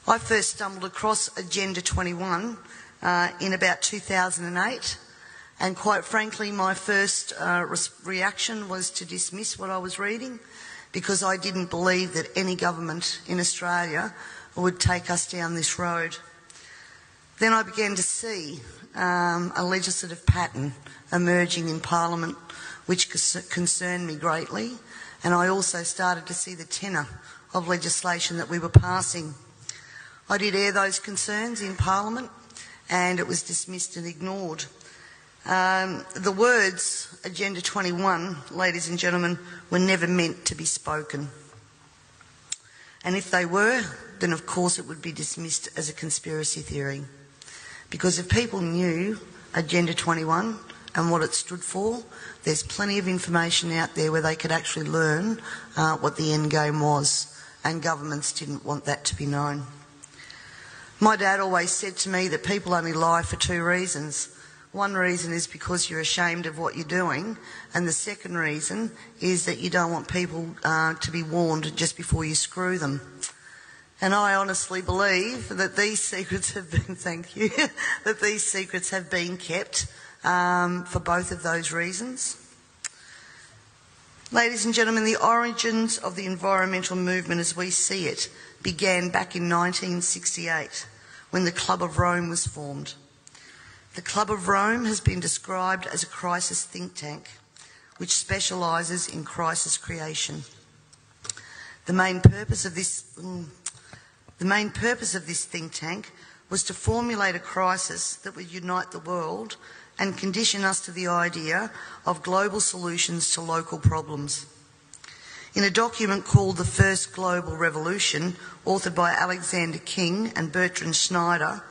I first stumbled across Agenda 21 in about 2008, and quite frankly my first reaction was to dismiss what I was reading, because I didn't believe that any government in Australia would take us down this road. Then I began to see a legislative pattern emerging in Parliament which concerned me greatly, and I also started to see the tenor of legislation that we were passing. I did air those concerns in Parliament, and it was dismissed and ignored. The words Agenda 21, ladies and gentlemen, were never meant to be spoken. And if they were, then of course it would be dismissed as a conspiracy theory. Because if people knew Agenda 21 and what it stood for, there's plenty of information out there where they could actually learn what the end game was, and governments didn't want that to be known. My dad always said to me that people only lie for two reasons. One reason is because you're ashamed of what you're doing, and the second reason is that you don't want people to be warned just before you screw them. And I honestly believe that these secrets have been, that these secrets have been kept for both of those reasons. Ladies and gentlemen, the origins of the environmental movement as we see it began back in 1968 when the Club of Rome was formed. The Club of Rome has been described as a crisis think tank which specialises in crisis creation. The main purpose of this think tank was to formulate a crisis that would unite the world and condition us to the idea of global solutions to local problems. In a document called The First Global Revolution, authored by Alexander King and Bertrand Schneider,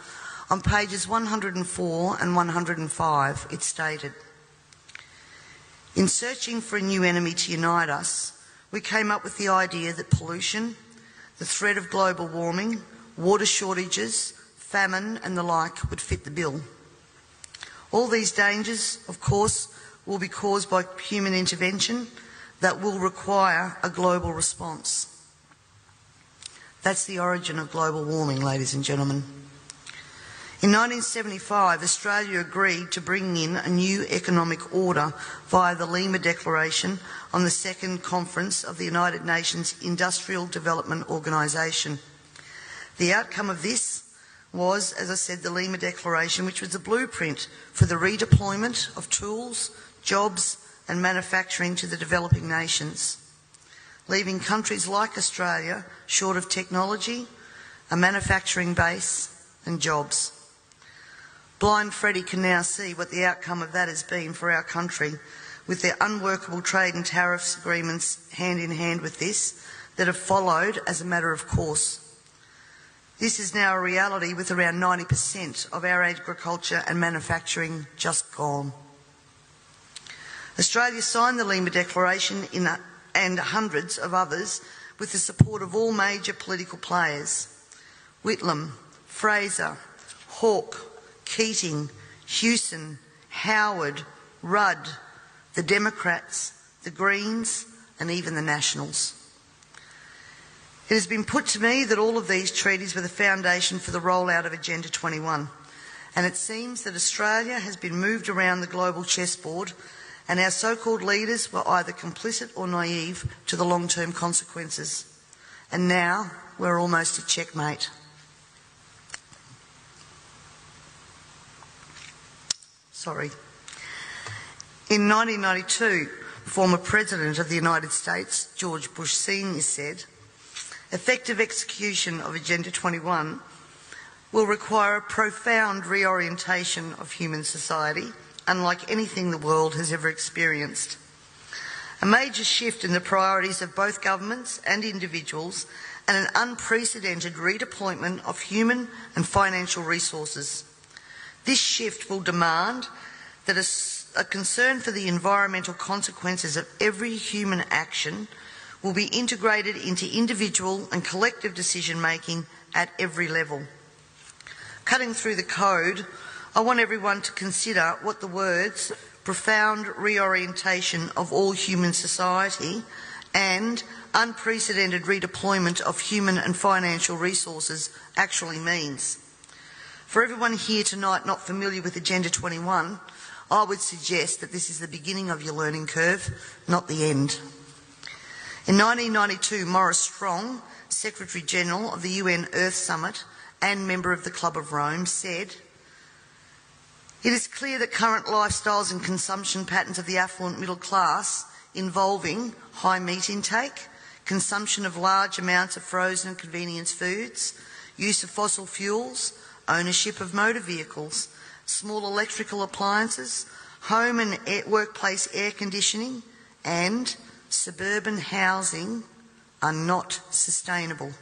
on pages 104 and 105, it stated, "In searching for a new enemy to unite us, we came up with the idea that pollution, the threat of global warming, water shortages, famine and the like would fit the bill. All these dangers, of course, will be caused by human intervention that will require a global response." That's the origin of global warming, ladies and gentlemen. In 1975, Australia agreed to bring in a new economic order via the Lima Declaration on the Second Conference of the United Nations Industrial Development Organisation. The outcome of this was, as I said, the Lima Declaration, which was a blueprint for the redeployment of tools, jobs and manufacturing to the developing nations, leaving countries like Australia short of technology, a manufacturing base and jobs. Blind Freddie can now see what the outcome of that has been for our country, with their unworkable trade and tariffs agreements hand in hand with this that have followed as a matter of course. This is now a reality, with around 90% of our agriculture and manufacturing just gone. Australia signed the Lima Declaration and hundreds of others with the support of all major political players: Whitlam, Fraser, Hawke, Keating, Hewson, Howard, Rudd, the Democrats, the Greens and even the Nationals. It has been put to me that all of these treaties were the foundation for the rollout of Agenda 21, and it seems that Australia has been moved around the global chessboard, and our so-called leaders were either complicit or naive to the long-term consequences. And now we're almost at checkmate. In 1992, former President of the United States, George Bush Sr. said, "Effective execution of Agenda 21 will require a profound reorientation of human society, unlike anything the world has ever experienced. A major shift in the priorities of both governments and individuals, and an unprecedented redeployment of human and financial resources. This shift will demand that a concern for the environmental consequences of every human action will be integrated into individual and collective decision-making at every level." Cutting through the code, I want everyone to consider what the words "profound reorientation of all human society" and unprecedented redeployment of human and financial resources actually means. For everyone here tonight not familiar with Agenda 21, I would suggest that this is the beginning of your learning curve, not the end. In 1992, Maurice Strong, Secretary-General of the UN Earth Summit and member of the Club of Rome, said, "It is clear that current lifestyles and consumption patterns of the affluent middle class involving high meat intake, consumption of large amounts of frozen and convenience foods, use of fossil fuels, ownership of motor vehicles, small electrical appliances, home and workplace air conditioning, and suburban housing are not sustainable."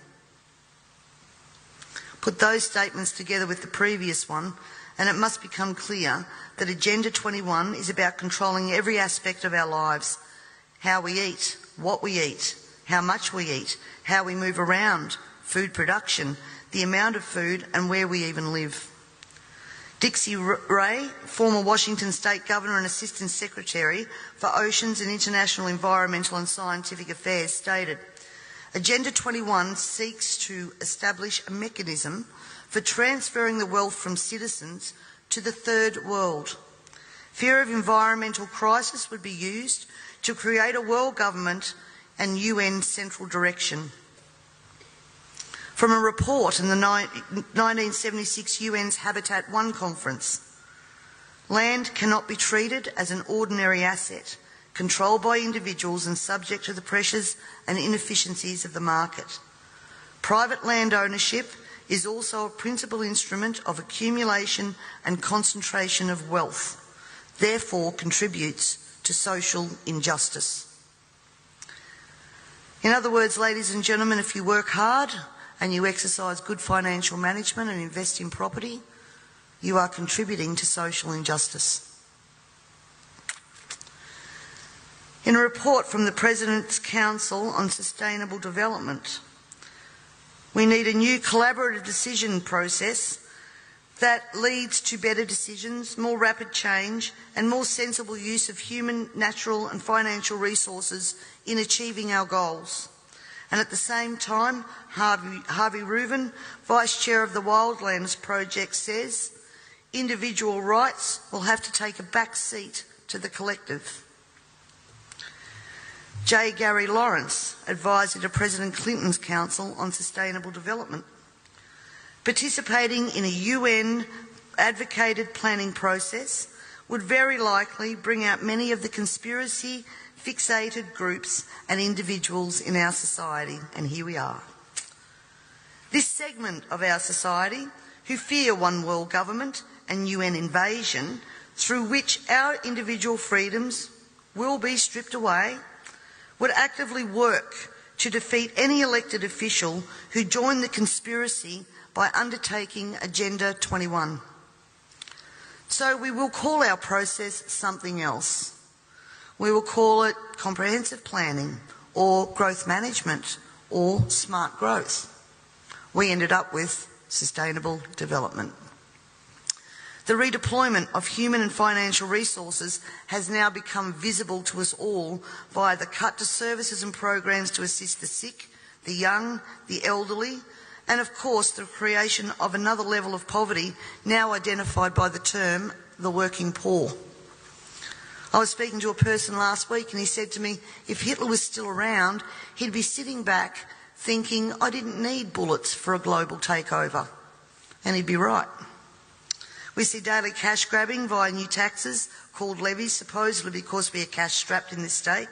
Put those statements together with the previous one, and it must become clear that Agenda 21 is about controlling every aspect of our lives: how we eat, what we eat, how much we eat, how we move around, food production, the amount of food, and where we even live. Dixie Ray, former Washington State Governor and Assistant Secretary for Oceans and International Environmental and Scientific Affairs, stated, "Agenda 21 seeks to establish a mechanism for transferring the wealth from citizens to the third world. Fear of environmental crisis would be used to create a world government and UN central direction." From a report in the 1976 UN's Habitat I conference, land cannot be treated as an ordinary asset, controlled by individuals and subject to the pressures and inefficiencies of the market. Private land ownership is also a principal instrument of accumulation and concentration of wealth, therefore contributes to social injustice. In other words, ladies and gentlemen, if you work hard and you exercise good financial management and invest in property, you are contributing to social injustice. In a report from the President's Council on Sustainable Development, we need a new collaborative decision process that leads to better decisions, more rapid change, and more sensible use of human, natural and financial resources in achieving our goals. And at the same time, Harvey Reuven, Vice Chair of the Wildlands Project, says individual rights will have to take a back seat to the collective. J. Gary Lawrence, Advisor to President Clinton's Council on Sustainable Development, participating in a UN-advocated planning process would very likely bring out many of the conspiracy-fixated groups and individuals in our society, and here we are. This segment of our society, who fear one world government and UN invasion, through which our individual freedoms will be stripped away, would actively work to defeat any elected official who joined the conspiracy by undertaking Agenda 21. So we will call our process something else. We will call it comprehensive planning, or growth management, or smart growth. We ended up with sustainable development. The redeployment of human and financial resources has now become visible to us all via the cut to services and programs to assist the sick, the young, the elderly, and of course the creation of another level of poverty now identified by the term the working poor. I was speaking to a person last week and he said to me, if Hitler was still around, he'd be sitting back thinking, I didn't need bullets for a global takeover. And he'd be right. We see daily cash grabbing via new taxes called levies, supposedly because we are cash strapped in this state,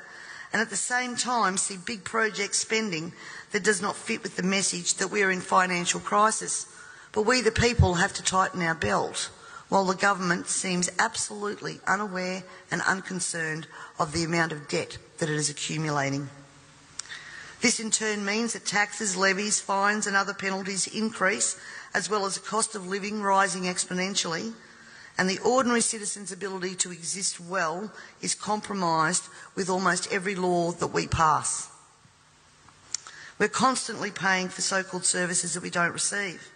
and at the same time see big project spending that does not fit with the message that we are in financial crisis. But we the people have to tighten our belt, while the government seems absolutely unaware and unconcerned of the amount of debt that it is accumulating. This in turn means that taxes, levies, fines and other penalties increase, as well as the cost of living rising exponentially, and the ordinary citizen's ability to exist well is compromised with almost every law that we pass. We're constantly paying for so-called services that we don't receive.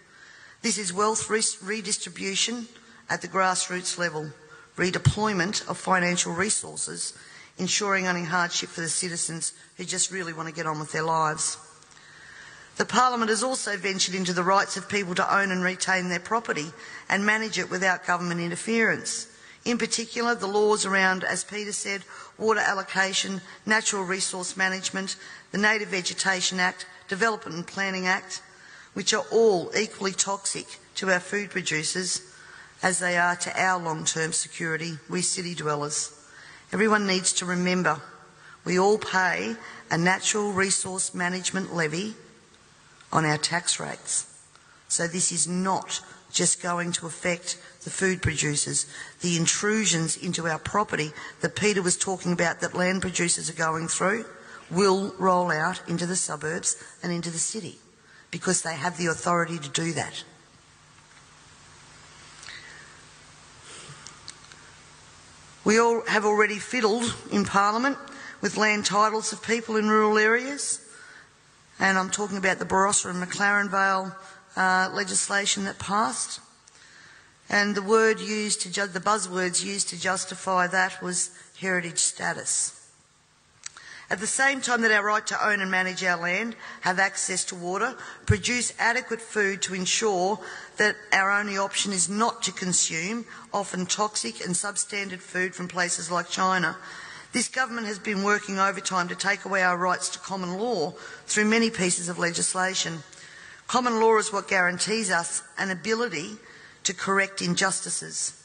This is wealth redistribution at the grassroots level, redeployment of financial resources ensuring only hardship for the citizens who just really want to get on with their lives. The Parliament has also ventured into the rights of people to own and retain their property and manage it without government interference. In particular, the laws around, as Peter said, water allocation, natural resource management, the Native Vegetation Act, Development and Planning Act, which are all equally toxic to our food producers as they are to our long-term security, we city dwellers. Everyone needs to remember we all pay a natural resource management levy on our tax rates. So this is not just going to affect the food producers. The intrusions into our property that Peter was talking about that land producers are going through will roll out into the suburbs and into the city because they have the authority to do that. We all have already fiddled in Parliament with land titles of people in rural areas, and I'm talking about the Barossa and McLaren Vale legislation that passed. And the buzzwords used to justify that was heritage status. At the same time that our right to own and manage our land, have access to water, produce adequate food to ensure that our only option is not to consume often toxic and substandard food from places like China, this government has been working overtime to take away our rights to common law through many pieces of legislation. Common law is what guarantees us an ability to correct injustices.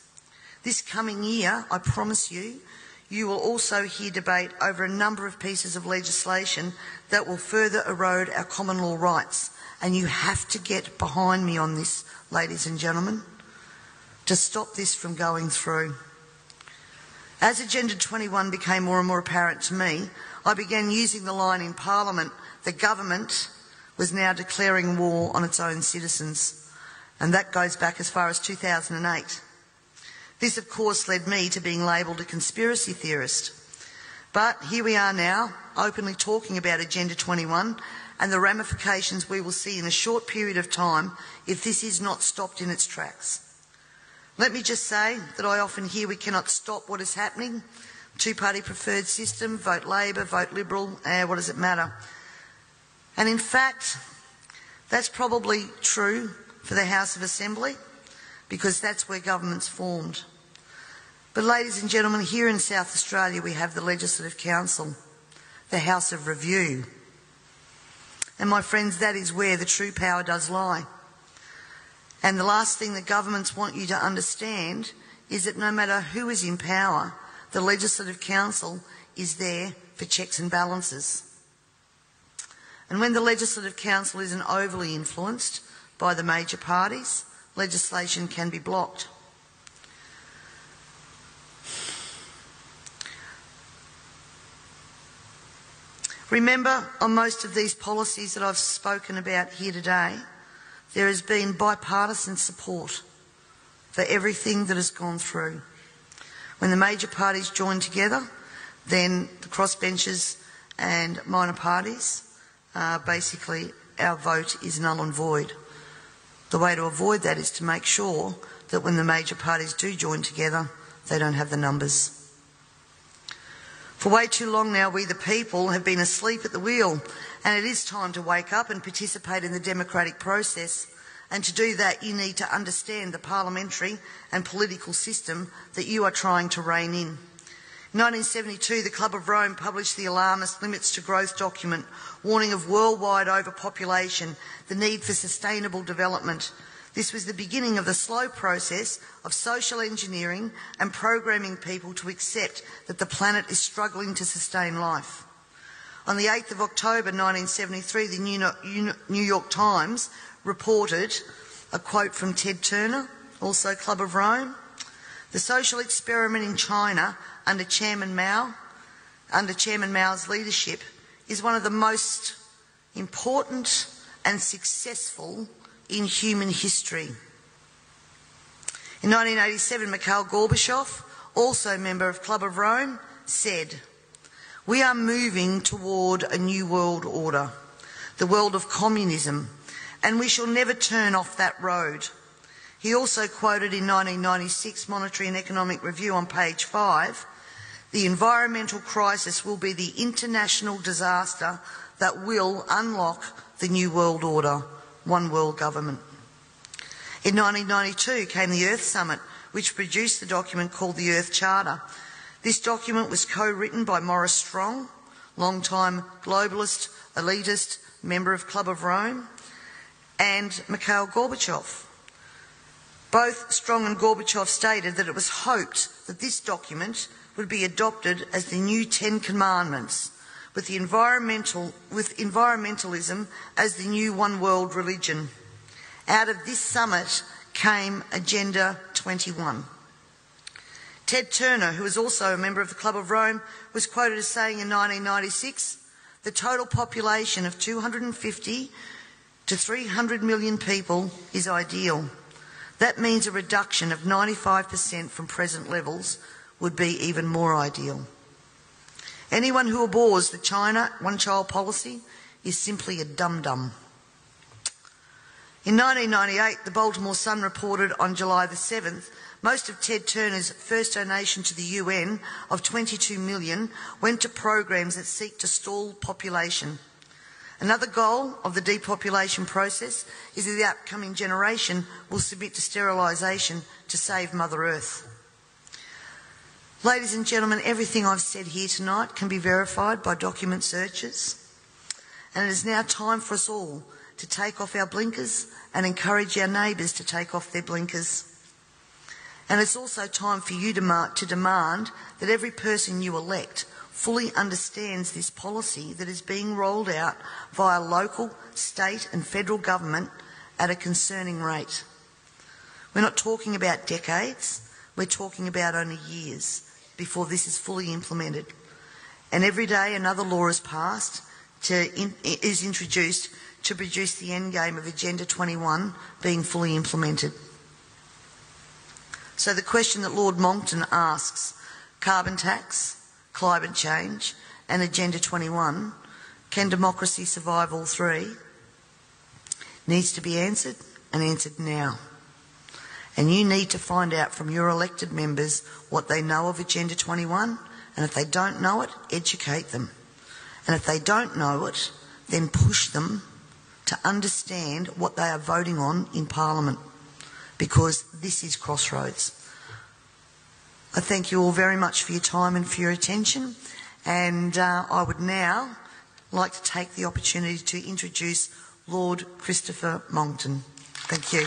This coming year, I promise you, you will also hear debate over a number of pieces of legislation that will further erode our common law rights. And you have to get behind me on this, ladies and gentlemen, to stop this from going through. As Agenda 21 became more and more apparent to me, I began using the line in Parliament, the government was now declaring war on its own citizens. And that goes back as far as 2008. This, of course, led me to being labelled a conspiracy theorist. But here we are now, openly talking about Agenda 21 and the ramifications we will see in a short period of time if this is not stopped in its tracks. Let me just say that I often hear we cannot stop what is happening. Two-party preferred system, vote Labor, vote Liberal, what does it matter? And in fact, that's probably true for the House of Assembly because that's where government's formed. But ladies and gentlemen, here in South Australia we have the Legislative Council, the House of Review. And my friends, that is where the true power does lie. And the last thing that governments want you to understand is that no matter who is in power, the Legislative Council is there for checks and balances. And when the Legislative Council isn't overly influenced by the major parties, legislation can be blocked. Remember, on most of these policies that I've spoken about here today, there has been bipartisan support for everything that has gone through. When the major parties join together, then the crossbenchers and minor parties, basically our vote is null and void. The way to avoid that is to make sure that when the major parties do join together, they don't have the numbers. For way too long now, we the people have been asleep at the wheel, and it is time to wake up and participate in the democratic process. And to do that, you need to understand the parliamentary and political system that you are trying to rein in. In 1972, the Club of Rome published the alarmist Limits to Growth document, warning of worldwide overpopulation, the need for sustainable development. This was the beginning of the slow process of social engineering and programming people to accept that the planet is struggling to sustain life. On the 8th of October 1973, the New York Times reported a quote from Ted Turner, also Club of Rome. The social experiment in China under Chairman Mao's leadership is one of the most important and successful in human history. In 1987, Mikhail Gorbachev, also a member of Club of Rome, said, "We are moving toward a new world order, the world of communism, and we shall never turn off that road." He also quoted in 1996 Monetary and Economic Review on page 5 The environmental crisis will be the international disaster that will unlock the New World Order, one world government. In 1992 came the Earth Summit, which produced the document called the Earth Charter. This document was co-written by Maurice Strong, long-time globalist, elitist, member of Club of Rome, and Mikhail Gorbachev. Both Strong and Gorbachev stated that it was hoped that this document would be adopted as the new 10 Commandments, with environmentalism as the new one world religion. Out of this summit came Agenda 21. Ted Turner, who was also a member of the Club of Rome, was quoted as saying in 1996, the total population of 250 to 300 million people is ideal. That means a reduction of 95% from present levels would be even more ideal. Anyone who abhors the China one-child policy is simply a dum-dum. In 1998, the Baltimore Sun reported on July the 7th, most of Ted Turner's first donation to the UN of $22 million went to programs that seek to stall population. Another goal of the depopulation process is that the upcoming generation will submit to sterilisation to save Mother Earth. Ladies and gentlemen, everything I've said here tonight can be verified by document searches, and it is now time for us all to take off our blinkers and encourage our neighbours to take off their blinkers. And it's also time for you to demand that every person you elect fully understands this policy that is being rolled out via local, state and federal government at a concerning rate. We're not talking about decades, we're talking about only years before this is fully implemented. And every day another law is passed, is introduced to produce the endgame of Agenda 21 being fully implemented. So the question that Lord Monckton asks, carbon tax, climate change and Agenda 21, can democracy survive all three? Needs to be answered, and answered now. And you need to find out from your elected members what they know of Agenda 21, and if they don't know it, educate them. And if they don't know it, then push them to understand what they are voting on in Parliament, because this is crossroads. I thank you all very much for your time and for your attention, and I would now like to take the opportunity to introduce Lord Christopher Monckton. Thank you.